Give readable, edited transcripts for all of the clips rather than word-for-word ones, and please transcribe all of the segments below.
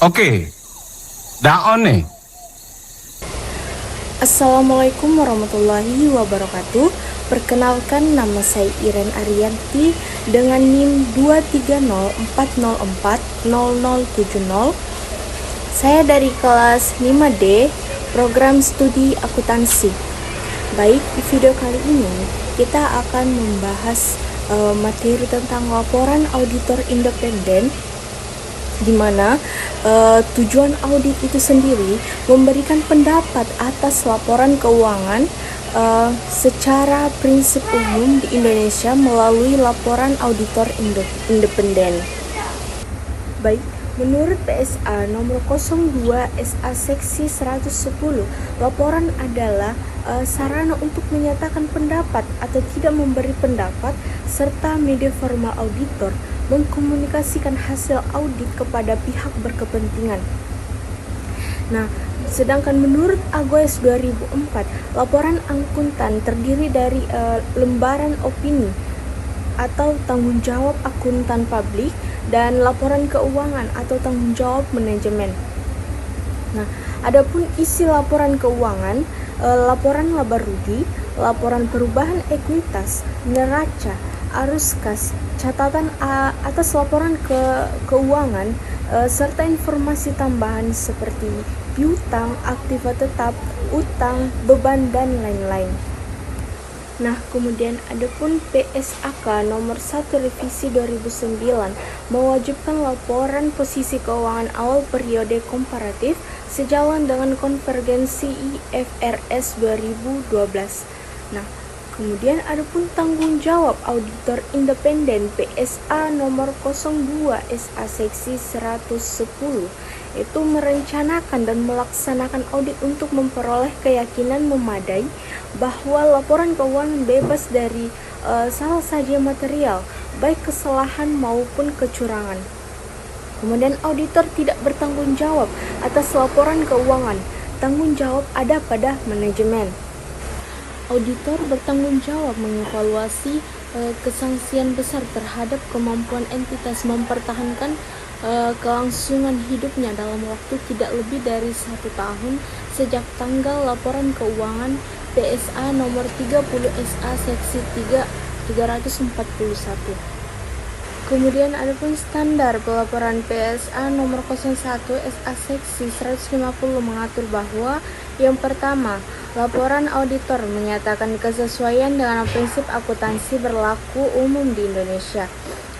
Oke, dah on nih. Assalamualaikum warahmatullahi wabarakatuh. Perkenalkan, nama saya Iren Arianti dengan NIM 230404070. Saya dari kelas 5D, program studi akuntansi. Baik, di video kali ini kita akan membahas materi tentang laporan auditor independen, di mana tujuan audit itu sendiri memberikan pendapat atas laporan keuangan secara prinsip umum di Indonesia melalui laporan auditor independen. Baik, menurut PSA nomor 02 SA seksi 110, laporan adalah sarana untuk menyatakan pendapat atau tidak memberi pendapat, serta media formal auditor mengkomunikasikan hasil audit kepada pihak berkepentingan. Nah, sedangkan menurut AGOS 2004, laporan akuntan terdiri dari lembaran opini atau tanggung jawab akuntan publik dan laporan keuangan atau tanggung jawab manajemen. Nah, adapun isi laporan keuangan, laporan laba rugi, laporan perubahan ekuitas, neraca, arus kas, catatan atas laporan keuangan, serta informasi tambahan seperti piutang, aktiva tetap, utang, beban, dan lain-lain. Nah, kemudian adapun PSAK nomor 1 revisi 2009 mewajibkan laporan posisi keuangan awal periode komparatif sejalan dengan konvergensi IFRS 2012. Nah, kemudian adapun tanggung jawab auditor independen PSA nomor 02 SA seksi 110 itu merencanakan dan melaksanakan audit untuk memperoleh keyakinan memadai bahwa laporan keuangan bebas dari salah saja material, baik kesalahan maupun kecurangan. Kemudian auditor tidak bertanggung jawab atas laporan keuangan, tanggung jawab ada pada manajemen. Auditor bertanggung jawab mengevaluasi kesangsian besar terhadap kemampuan entitas mempertahankan kelangsungan hidupnya dalam waktu tidak lebih dari 1 tahun sejak tanggal laporan keuangan PSA nomor 30 SA seksi 341. Kemudian adapun standar pelaporan PSA nomor 01 SA seksi 150 mengatur bahwa yang pertama, laporan auditor menyatakan kesesuaian dengan prinsip akuntansi berlaku umum di Indonesia.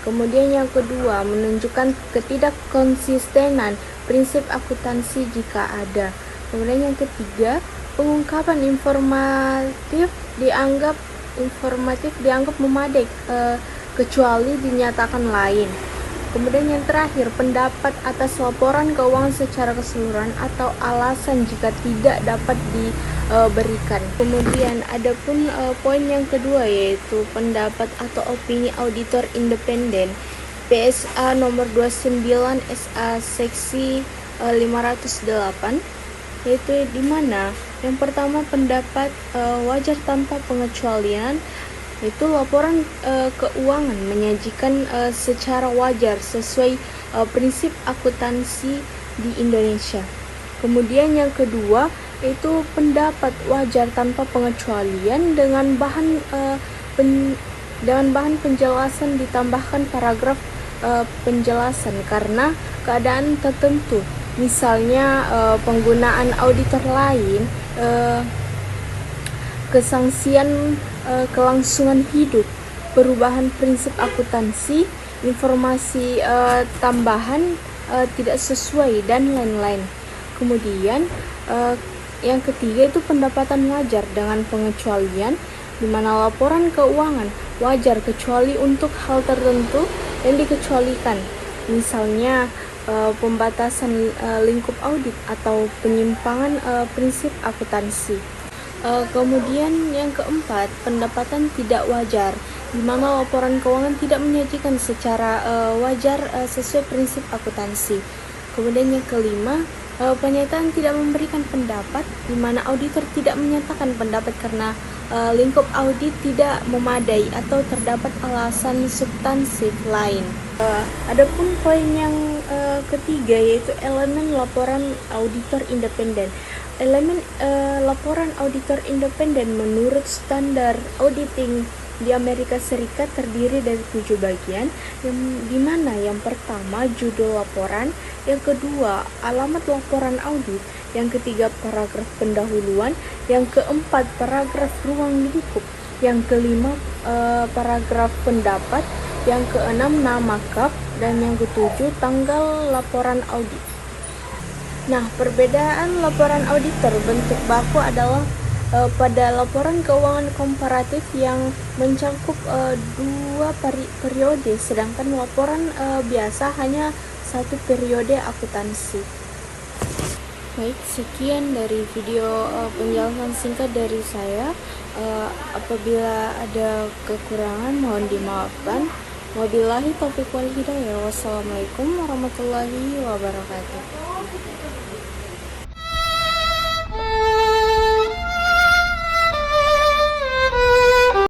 Kemudian yang kedua, menunjukkan ketidakkonsistenan prinsip akuntansi jika ada. Kemudian yang ketiga, pengungkapan informatif dianggap memadai kecuali dinyatakan lain. Kemudian yang terakhir, pendapat atas laporan keuangan secara keseluruhan atau alasan jika tidak dapat diberikan. Kemudian adapun poin yang kedua yaitu pendapat atau opini auditor independen PSA nomor 29 SA seksi 508, yaitu di mana yang pertama pendapat wajar tanpa pengecualian, itu laporan keuangan menyajikan secara wajar sesuai prinsip akuntansi di Indonesia. Kemudian yang kedua itu pendapat wajar tanpa pengecualian dengan bahan penjelasan ditambahkan paragraf penjelasan karena keadaan tertentu, misalnya penggunaan auditor lain, kesangsian kelangsungan hidup, perubahan prinsip akuntansi, informasi tambahan tidak sesuai, dan lain-lain. Kemudian yang ketiga itu pendapatan wajar dengan pengecualian, di mana laporan keuangan wajar kecuali untuk hal tertentu yang dikecualikan, misalnya pembatasan lingkup audit atau penyimpangan prinsip akuntansi. Kemudian yang keempat, pendapatan tidak wajar, di mana laporan keuangan tidak menyajikan secara wajar sesuai prinsip akuntansi. Kemudian yang kelima, pernyataan tidak memberikan pendapat, di mana auditor tidak menyatakan pendapat karena lingkup audit tidak memadai atau terdapat alasan substansif lain. Adapun poin yang ketiga yaitu elemen laporan auditor independen. Elemen laporan auditor independen menurut standar auditing di Amerika Serikat terdiri dari 7 bagian, yang dimana yang pertama judul laporan, yang kedua alamat laporan audit, yang ketiga paragraf pendahuluan, yang keempat paragraf ruang lingkup, yang kelima paragraf pendapat, yang keenam nama kap, dan yang ketujuh tanggal laporan audit. Nah, perbedaan laporan auditor bentuk baku adalah pada laporan keuangan komparatif yang mencakup dua periode, sedangkan laporan biasa hanya satu periode akuntansi. Baik, sekian dari video penjelasan singkat dari saya. Apabila ada kekurangan mohon dimaafkan. Wabillahi taufiq wal hidayah. Wassalamualaikum warahmatullahi wabarakatuh.